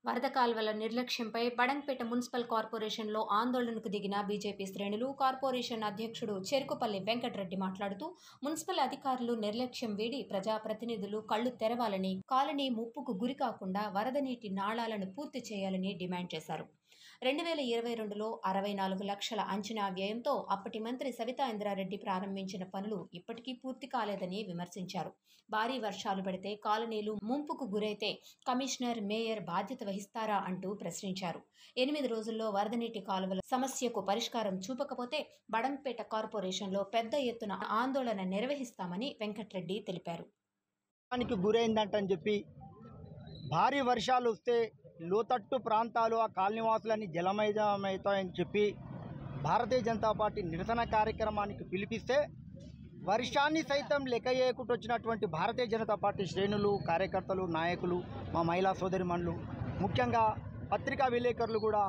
వరద కాల్వల నిర్లక్ష్యంపై బడంగ్పేట మున్సిపల్ కార్పొరేషన్లో ఆందోళనకు దిగిన బీజేపీ శ్రేణులు. కార్పొరేషన్ అధ్యక్షుడు చెరుకుపల్లి వెంకటరెడ్డి మాట్లాడుతూ, మున్సిపల్ అధికారులు నిర్లక్ష్యం వీడి ప్రజాప్రతినిధులు కళ్లు తెరవాలని, కాలనీ ముప్పుకు గురికాకుండా వరద నీటి నాళాలను పూర్తి చేయాలని డిమాండ్ చేశారు. 2022లో 64 లక్షల అంచనా వ్యయంతో అప్పటి మంత్రి సవితా ఇంద్రారెడ్డి ప్రారంభించిన పనులు ఇప్పటికీ పూర్తి కాలేదని విమర్శించారు. భారీ వర్షాలు పడితే కాలనీలు ముంపుకు గురైతే కమిషనర్, మేయర్ బాధ్యత వహిస్తారా అంటూ ప్రశ్నించారు. 8 రోజుల్లో వరద నీటి కాలువల సమస్యకు పరిష్కారం చూపకపోతే బడంగ్పేట కార్పొరేషన్లో పెద్ద ఎత్తున ఆందోళన నిర్వహిస్తామని వెంకటరెడ్డి తెలిపారు. గురైందంటని చెప్పి భారీ వర్షాలు వస్తే లోతట్టు ప్రాంతాలు ఆ కాలనీవాసులని జలమయమవుతాయని చెప్పి భారతీయ జనతా పార్టీ నిరసన కార్యక్రమానికి పిలిపిస్తే వర్షాన్ని సైతం లెక్క చేయకుండా వచ్చినటువంటి భారతీయ జనతా పార్టీ శ్రేణులు, కార్యకర్తలు, నాయకులు, మా మహిళా సోదరిమణులు, ముఖ్యంగా పత్రికా విలేకరులు కూడా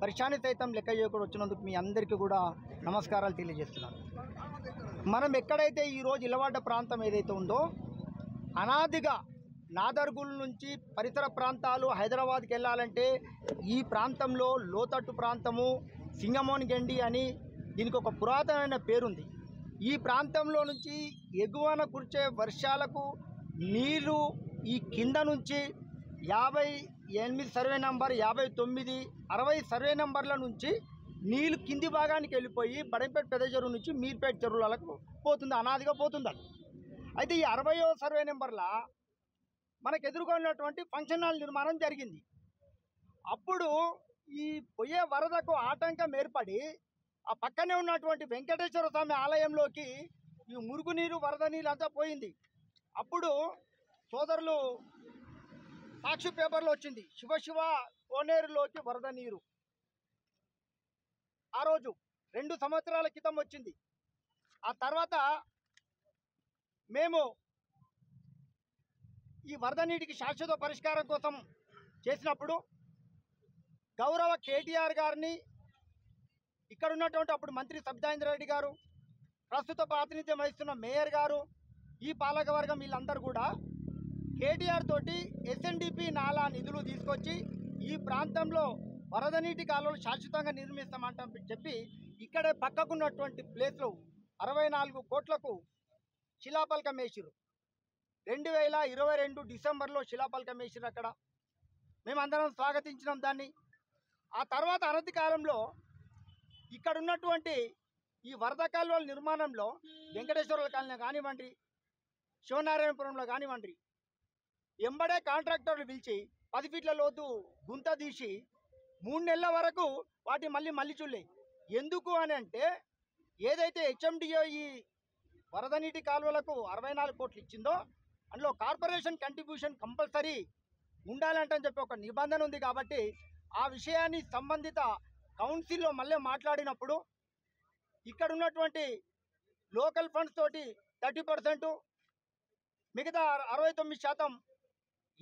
వర్షాన్ని సైతం లెక్క చేయకుండా వచ్చినందుకు మీ అందరికీ కూడా నమస్కారాలు తెలియజేస్తున్నాను. మనం ఎక్కడైతే ఈరోజు ఇలవాడ ప్రాంతం ఏదైతే ఉందో అనాదిగా నాదర్గుల్ నుంచి పరిసర ప్రాంతాలు హైదరాబాద్కి వెళ్ళాలంటే ఈ ప్రాంతంలో లోతట్టు ప్రాంతము సింగమోన్ గండి అని దీనికి ఒక పురాతనమైన పేరుంది. ఈ ప్రాంతంలో నుంచి ఎగువన కురిచే వర్షాలకు నీరు ఈ కింద నుంచి 58 సర్వే నంబర్, 59, 60 సర్వే నంబర్ల నుంచి నీళ్ళు కింది భాగానికి వెళ్ళిపోయి బడంపేట పెద్ద చెరువు నుంచి మీర్పేట చెరువులకు పోతుంది, అనాదిగా పోతుంది. అయితే ఈ 60వ సర్వే నెంబర్ల మనకు ఎదుర్కొన్నటువంటి ఫంక్షన్ హాల్ నిర్మాణం జరిగింది. అప్పుడు ఈ పోయే వరదకు ఆటంకం ఏర్పడి ఆ పక్కనే ఉన్నటువంటి వెంకటేశ్వర స్వామి ఆలయంలోకి ఈ మురుగునీరు, వరద నీళ్ళు అంతా పోయింది. అప్పుడు సోదరులు సాక్షి పేపర్లో వచ్చింది, శివ కోనేరులోకి వరద నీరు. ఆ రోజు 2 సంవత్సరాల క్రితం వచ్చింది. ఆ తర్వాత మేము ఈ వరద నీటికి శాశ్వత పరిష్కారం కోసం చేసినప్పుడు గౌరవ కేటీఆర్ గారిని, ఇక్కడ ఉన్నటువంటి అప్పుడు మంత్రి సబితా ఇంద్రారెడ్డి గారు, ప్రస్తుత ప్రాతినిధ్యం వహిస్తున్న మేయర్ గారు, ఈ పాలకవర్గం వీళ్ళందరూ కూడా కేటీఆర్ తోటి ఎస్ఎన్డిపి నాలా నిధులు తీసుకొచ్చి ఈ ప్రాంతంలో వరద నీటి కాలువలు శాశ్వతంగా నిర్మిస్తామంట చెప్పి ఇక్కడే పక్కకున్నటువంటి ప్లేస్లో 64 కోట్లకు శిలాఫలకం వేసిరు. 2022 డిసెంబర్లో శిలాఫలకం వేసిరు. అక్కడ మేమందరం స్వాగతించినాం దాన్ని. ఆ తర్వాత అనతి కాలంలో ఇక్కడ ఉన్నటువంటి ఈ వరద కాలువల నిర్మాణంలో వెంకటేశ్వరుల కాలనీ కానివ్వండి, శివనారాయణపురంలో కానివ్వండి, ఎంబడే కాంట్రాక్టర్లు పిలిచి 10 ఫీట్ల లోతు గుంత తీసి 3 నెలల వరకు వాటి మళ్ళీ చూడలే. ఎందుకు అని అంటే ఏదైతే హెచ్ఎండిఓ ఈ వరద నీటి కాలువలకు 64 కోట్లు ఇచ్చిందో అందులో కార్పొరేషన్ కంట్రిబ్యూషన్ కంపల్సరీ ఉండాలంటని చెప్పి ఒక నిబంధన ఉంది. కాబట్టి ఆ విషయాన్ని సంబంధిత కౌన్సిల్లో మళ్ళీ మాట్లాడినప్పుడు ఇక్కడ ఉన్నటువంటి లోకల్ ఫండ్స్ తోటి 30%, మిగతా 69%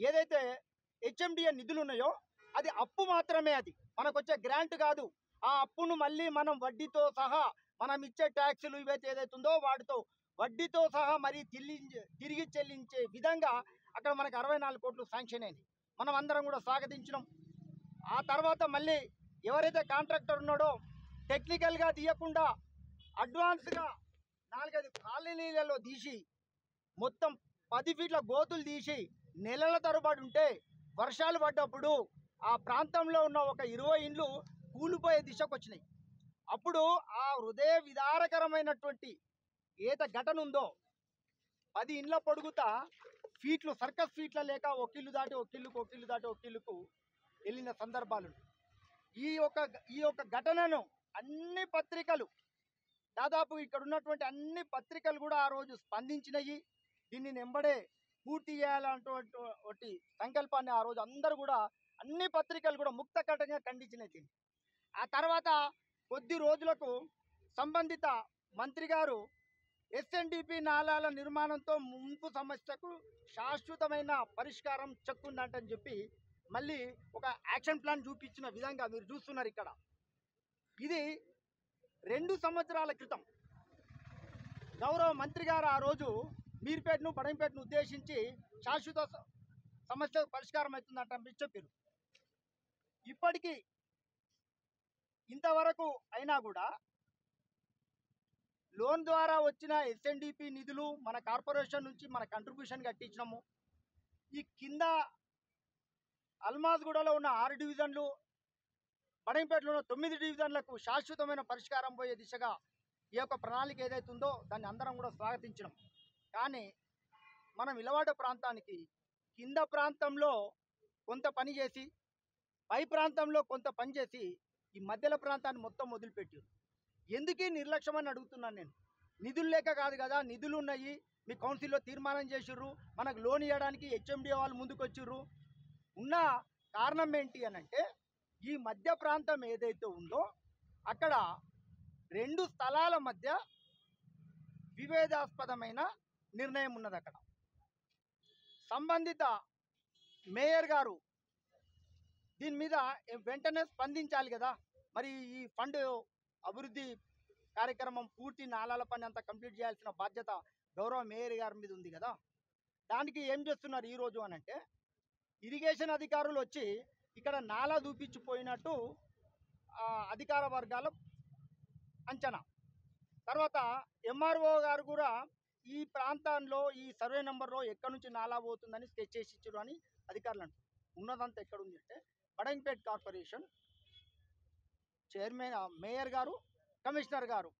ఏదైతే హెచ్ఎండిఏ నిధులు ఉన్నాయో అది అప్పు మాత్రమే, అది మనకు వచ్చే గ్రాంట్ కాదు. ఆ అప్పును మళ్ళీ మనం వడ్డీతో సహా మనం ఇచ్చే ట్యాక్సులు ఇవైతే ఏదైతుందో వాటితో వడ్డీతో సహా మరి తిరిగి చెల్లించే విధంగా అక్కడ మనకు 64 కోట్లు శాంక్షన్ అయింది. మనం అందరం కూడా స్వాగతించినాం. ఆ తర్వాత మళ్ళీ ఎవరైతే కాంట్రాక్టర్ ఉన్నాడో టెక్నికల్గా తీయకుండా అడ్వాన్స్గా 4-5 కాలనీలలో తీసి మొత్తం 10 ఫీట్ల గోతులు తీసి నెలల తరబడి ఉంటే వర్షాలు పడ్డప్పుడు ఆ ప్రాంతంలో ఉన్న ఒక 20 ఇండ్లు కూలిపోయే దిశకు వచ్చినాయి. అప్పుడు ఆ హృదయ విదారకరమైనటువంటి ఏత ఘటన ఉందో 10 ఇండ్ల పొడుగుతా ఫీట్లు, సర్కస్ ఫీట్ల లేక ఒక్కిళ్ళు దాటి ఒక్కిళ్ళకు వెళ్ళిన సందర్భాలు. ఈ యొక్క ఘటనను అన్ని పత్రికలు, దాదాపు ఇక్కడ ఉన్నటువంటి అన్ని పత్రికలు కూడా ఆ రోజు స్పందించినాయి. దీన్ని వెంబడే పూర్తి చేయాలన్నటువంటి సంకల్పాన్ని ఆ రోజు అందరూ కూడా అన్ని పత్రికలు కూడా ముక్తకంఠంగా ఖండించినాయి. ఆ తర్వాత కొద్ది రోజులకు సంబంధిత మంత్రి గారు ఎస్ఎన్డిపి నాలాల నిర్మాణంతో ముంపు సమస్యకు శాశ్వతమైన పరిష్కారం చెక్కుందంటని చెప్పి మళ్ళీ ఒక యాక్షన్ ప్లాన్ చూపించిన విధంగా మీరు చూస్తున్నారు ఇక్కడ. ఇది 2 సంవత్సరాల క్రితం గౌరవ మంత్రి గారు ఆ రోజు మీర్పేటను, బడంపేటను ఉద్దేశించి శాశ్వత సమస్య పరిష్కారం అవుతుందంట చెప్పారు. ఇప్పటికీ ఇంతవరకు అయినా కూడా లోన్ ద్వారా వచ్చిన ఎస్ఎన్డిపి నిధులు మన కార్పొరేషన్ నుంచి మన కంట్రిబ్యూషన్ కట్టించినాము. ఈ కింద అల్మాజ్గూడలో ఉన్న 6 డివిజన్లు, బడంపేటలో ఉన్న 9 డివిజన్లకు శాశ్వతమైన పరిష్కారం పోయే దిశగా ఈ యొక్క ప్రణాళిక ఏదైతే ఉందో దాన్ని అందరం కూడా స్వాగతించినాం. కానీ మనం ఇలవాడ ప్రాంతానికి కింద ప్రాంతంలో కొంత పని చేసి, పై ప్రాంతంలో కొంత పని చేసి, ఈ మధ్యల ప్రాంతాన్ని మొత్తం వదిలిపెట్టారు. ఎందుకీ నిర్లక్ష్యం అని అడుగుతున్నాను నేను. నిధులు లేక కాదు కదా, నిధులు ఉన్నాయి, మీ కౌన్సిల్లో తీర్మానం చేసిర్రు, మనకు లోన్ ఇవ్వడానికి హెచ్ఎండి వాళ్ళు ముందుకు వచ్చిర్రు. ఉన్న కారణం ఏంటి అని అంటే, ఈ మధ్య ప్రాంతం ఏదైతే ఉందో అక్కడ 2 స్థలాల మధ్య వివేదాస్పదమైన నిర్ణయం ఉన్నది. అక్కడ సంబంధిత మేయర్ గారు దీని మీద వెంటనే స్పందించాలి కదా. మరి ఈ ఫండ్ అభివృద్ధి కార్యక్రమం పూర్తి నాలాల పని అంతా కంప్లీట్ చేయాల్సిన బాధ్యత గౌరవ మేయర్ గారి మీద ఉంది కదా. దానికి ఏం చేస్తున్నారు ఈరోజు అని అంటే, ఇరిగేషన్ అధికారులు వచ్చి ఇక్కడ నాలా చూపించిపోయినట్టు అధికార వర్గాల అంచనా. తర్వాత ఎంఆర్ఓ గారు కూడా ఈ ప్రాంతంలో ఈ సర్వే నెంబర్లో ఎక్కడి నుంచి నాలా పోతుందని స్కెచ్ చేసి ఇచ్చారు అని అధికారులు అంటారు. ఉన్నదంతా ఎక్కడుంది అంటే బడంపేట్ కార్పొరేషన్ చైర్మన్, మేయర్ గారు, కమిషనర్ గారు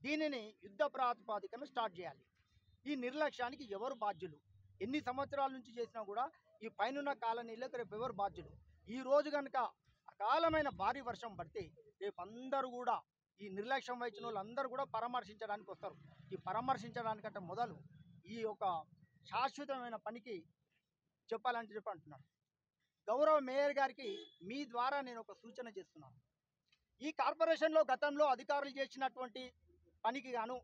దీనిని యుద్ధ ప్రాతిపదికన స్టార్ట్ చేయాలి. ఈ నిర్లక్ష్యానికి ఎవరు బాధ్యులు? ఎన్ని సంవత్సరాల నుంచి చేసినా కూడా ఈ పైనున్న కాలనీలకు రేపు ఎవరు బాధ్యులు? ఈ రోజు కనుక అకాలమైన భారీ వర్షం పడితే రేపు అందరూ కూడా ఈ నిర్లక్ష్యం వహించిన వాళ్ళందరూ కూడా పరామర్శించడానికి వస్తారు. ఈ పరామర్శించడానికంటే మొదలు ఈ యొక్క శాశ్వతమైన పనికి చెప్పాలంటే అంటున్నాను. గౌరవ మేయర్ గారికి మీ ద్వారా నేను ఒక సూచన చేస్తున్నాను. ఈ కార్పొరేషన్లో గతంలో అధికారులు చేసినటువంటి పనికి గాను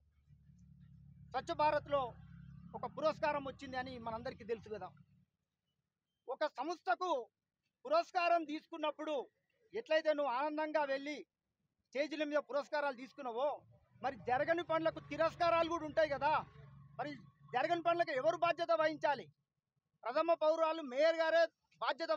స్వచ్ఛ భారత్లో ఒక పురస్కారం వచ్చింది అని మనందరికీ తెలుసు కదా. ఒక సంస్థకు పురస్కారం తీసుకున్నప్పుడు ఎట్లయితే నువ్వు ఆనందంగా వెళ్ళి స్టేజీల మీద పురస్కారాలు తీసుకున్నావో, మరి జరగని పనులకు తిరస్కారాలు కూడా ఉంటాయి కదా. మరి జరగని పనులకు ఎవరు బాధ్యత వహించాలి? ప్రథమ పౌరాలు మేయర్ గారే బాధ్యత